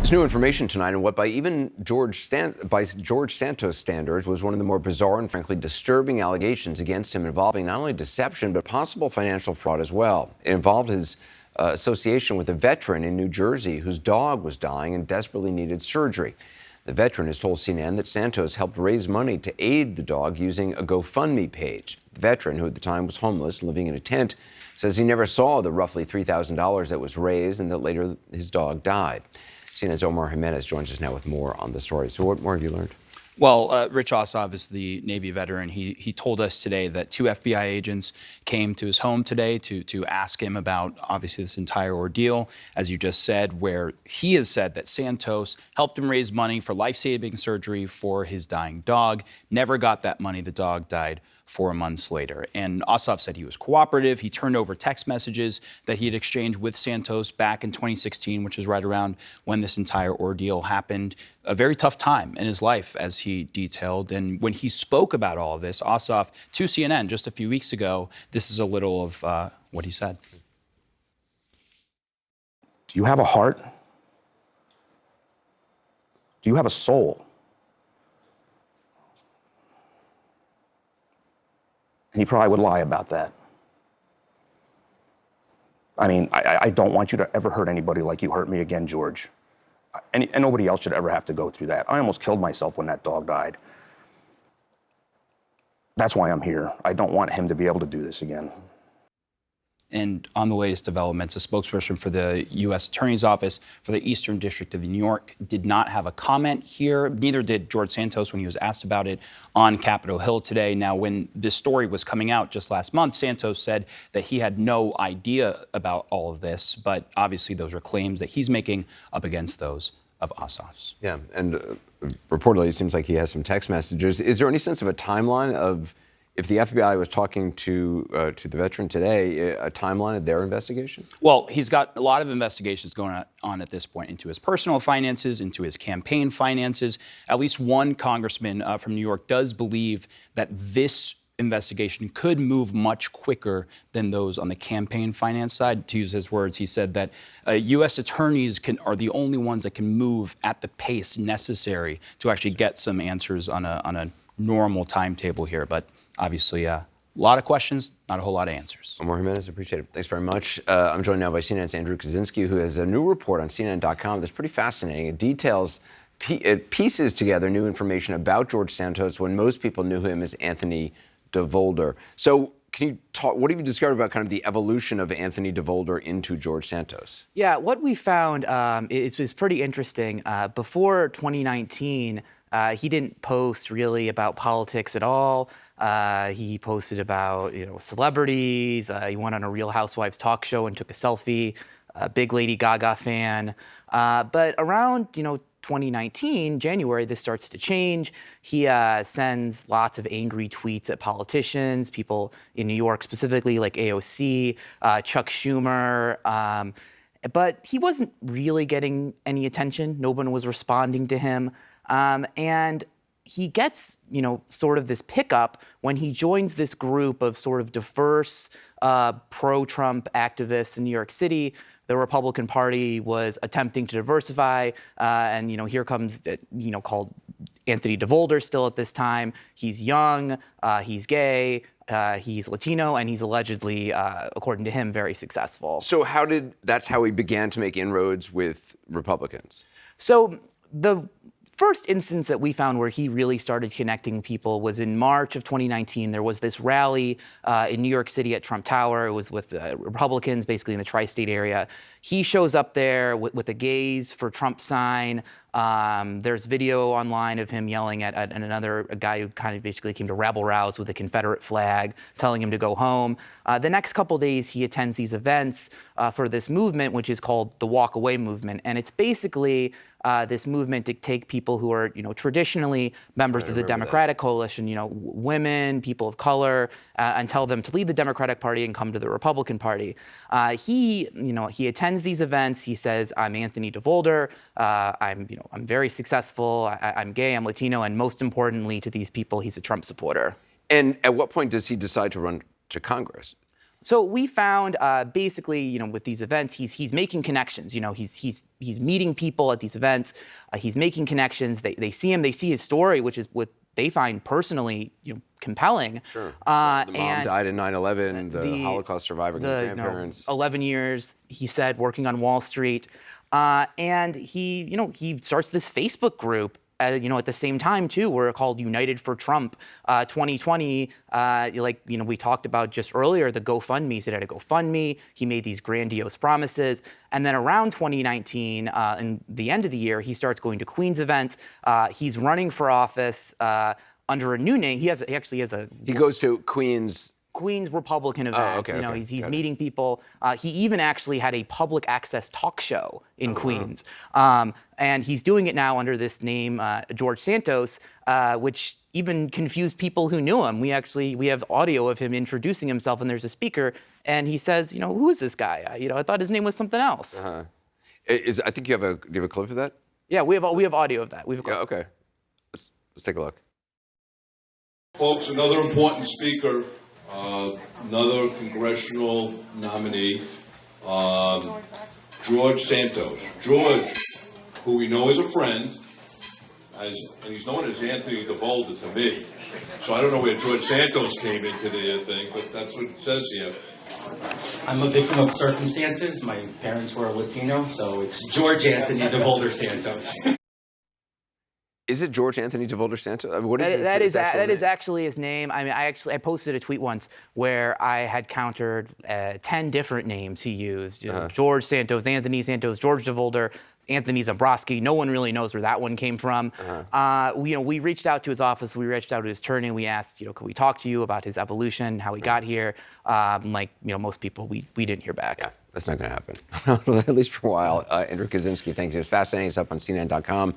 There's new information tonight on what, by even George Santos standards, was one of the more bizarre and frankly disturbing allegations against him, involving not only deception but possible financial fraud as well. It involved his association with a veteran in New Jersey whose dog was dying and desperately needed surgery. The veteran has told CNN that Santos helped raise money to aid the dog using a GoFundMe page. The veteran, who at the time was homeless, living in a tent, says he never saw the roughly $3,000 that was raised and that later his dog died. CNN's Omar Jimenez joins us now with more on the story. So what more have you learned? Well, Rich Ossoff is the Navy veteran. He told us today that 2 FBI agents came to his home today to ask him about, obviously, this entire ordeal, as you just said, where he has said that Santos helped him raise money for life-saving surgery for his dying dog, never got that money. The dog died 4 months later. And Ossoff said he was cooperative. He turned over text messages that he had exchanged with Santos back in 2016, which is right around when this entire ordeal happened. A very tough time in his life, as he detailed. And when he spoke about all of this, Ossoff, to CNN just a few weeks ago, this is a little of what he said. Do you have a heart? Do you have a soul? And he probably would lie about that. I mean, I don't want you to ever hurt anybody like you hurt me again, George. And nobody else should ever have to go through that. I almost killed myself when that dog died. That's why I'm here. I don't want him to be able to do this again. And on the latest developments, a spokesperson for the U.S. Attorney's Office for the Eastern District of New York did not have a comment here. Neither did George Santos when he was asked about it on Capitol Hill today. Now, when this story was coming out just last month, Santos said that he had no idea about all of this. But obviously, those are claims that he's making up against those of Ossoff's. Yeah, and reportedly, it seems like he has some text messages. Is there any sense of a timeline of, if the FBI was talking to the veteran today, a timeline of their investigation? Well, he's got a lot of investigations going on at this point into his personal finances, into his campaign finances. At least one congressman from New York does believe that this investigation could move much quicker than those on the campaign finance side. To use his words, he said that U.S. attorneys are the only ones that can move at the pace necessary to actually get some answers on a normal timetable here. But obviously, a lot of questions, not a whole lot of answers. Omar Jimenez, appreciate it. Thanks very much. I'm joined now by CNN's Andrew Kaczynski, who has a new report on CNN.com that's pretty fascinating. It details, it pieces together new information about George Santos when most people knew him as Anthony DeVolder. So can you talk, what have you discovered about kind of the evolution of Anthony DeVolder into George Santos? Yeah, what we found is pretty interesting. Before 2019, he didn't post really about politics at all. He posted about, celebrities. He went on a Real Housewives talk show and took a selfie. A big Lady Gaga fan. But around, 2019, January, this starts to change. He sends lots of angry tweets at politicians, people in New York specifically, like AOC, Chuck Schumer. But he wasn't really getting any attention. No one was responding to him. And he gets, sort of this pickup when he joins this group of sort of diverse pro-Trump activists in New York City. The Republican Party was attempting to diversify, and here comes, called Anthony DeVolder still at this time. He's young, he's gay, he's Latino, and he's allegedly, according to him, very successful. So that's how he began to make inroads with Republicans? So the first instance that we found where he really started connecting people was in March of 2019. There was this rally in New York City at Trump Tower. It was with Republicans, basically in the tri-state area. He shows up there with a Gays for Trump sign. There's video online of him yelling at a guy who kind of basically came to rabble-rouse with a Confederate flag, telling him to go home. The next couple days, he attends these events for this movement, which is called the Walk Away Movement. And it's basically this movement to take people who are, traditionally members of the Democratic coalition, women, people of color, and tell them to leave the Democratic Party and come to the Republican Party. He attends these events. He says, "I'm Anthony DeVolder. I'm very successful. I'm gay. I'm Latino, and most importantly to these people, he's a Trump supporter." And at what point does he decide to run to Congress? So we found basically, with these events, he's making connections. He's meeting people at these events. He's making connections. They see him. They see his story, which is what they find personally, compelling. Sure. The mom and died in 9/11. The Holocaust survivor, grandparents. 11 years, he said, working on Wall Street, and he starts this Facebook group. At the same time, too, we're called United for Trump 2020. We talked about just earlier, the GoFundMe. He had a GoFundMe. He made these grandiose promises. And then around 2019, in the end of the year, he starts going to Queens events. He's running for office under a new name. He actually has a... He goes to Queens Republican events. Okay. He's meeting people. He even actually had a public access talk show in Queens. And he's doing it now under this name, George Santos, which even confused people who knew him. We have audio of him introducing himself, and there's a speaker, and he says, who is this guy? I thought his name was something else. I think do you have a clip of that? Yeah, we have audio of that. We have a clip. Yeah, okay. Let's take a look. Folks, another important speaker, another congressional nominee, George Santos. George, who we know is a friend, and he's known as Anthony DeVolder to me. So I don't know where George Santos came into the thing, but that's what it says here. I'm a victim of circumstances. My parents were Latino, so it's George Anthony DeVolder Santos. Is it George Anthony DeVolder Santos? What is That his actual is name? actually his name. I posted a tweet once where I had countered 10 different names he used. George Santos, Anthony Santos, George DeVolder, Anthony Zambrowski. No one really knows where that one came from. We reached out to his office. We reached out to his attorney. We asked, could we talk to you about his evolution, how he got here? Most people, we didn't hear back. Yeah, that's not going to happen. At least for a while. Andrew Kaczynski, thank you. It's fascinating. It's up on CNN.com.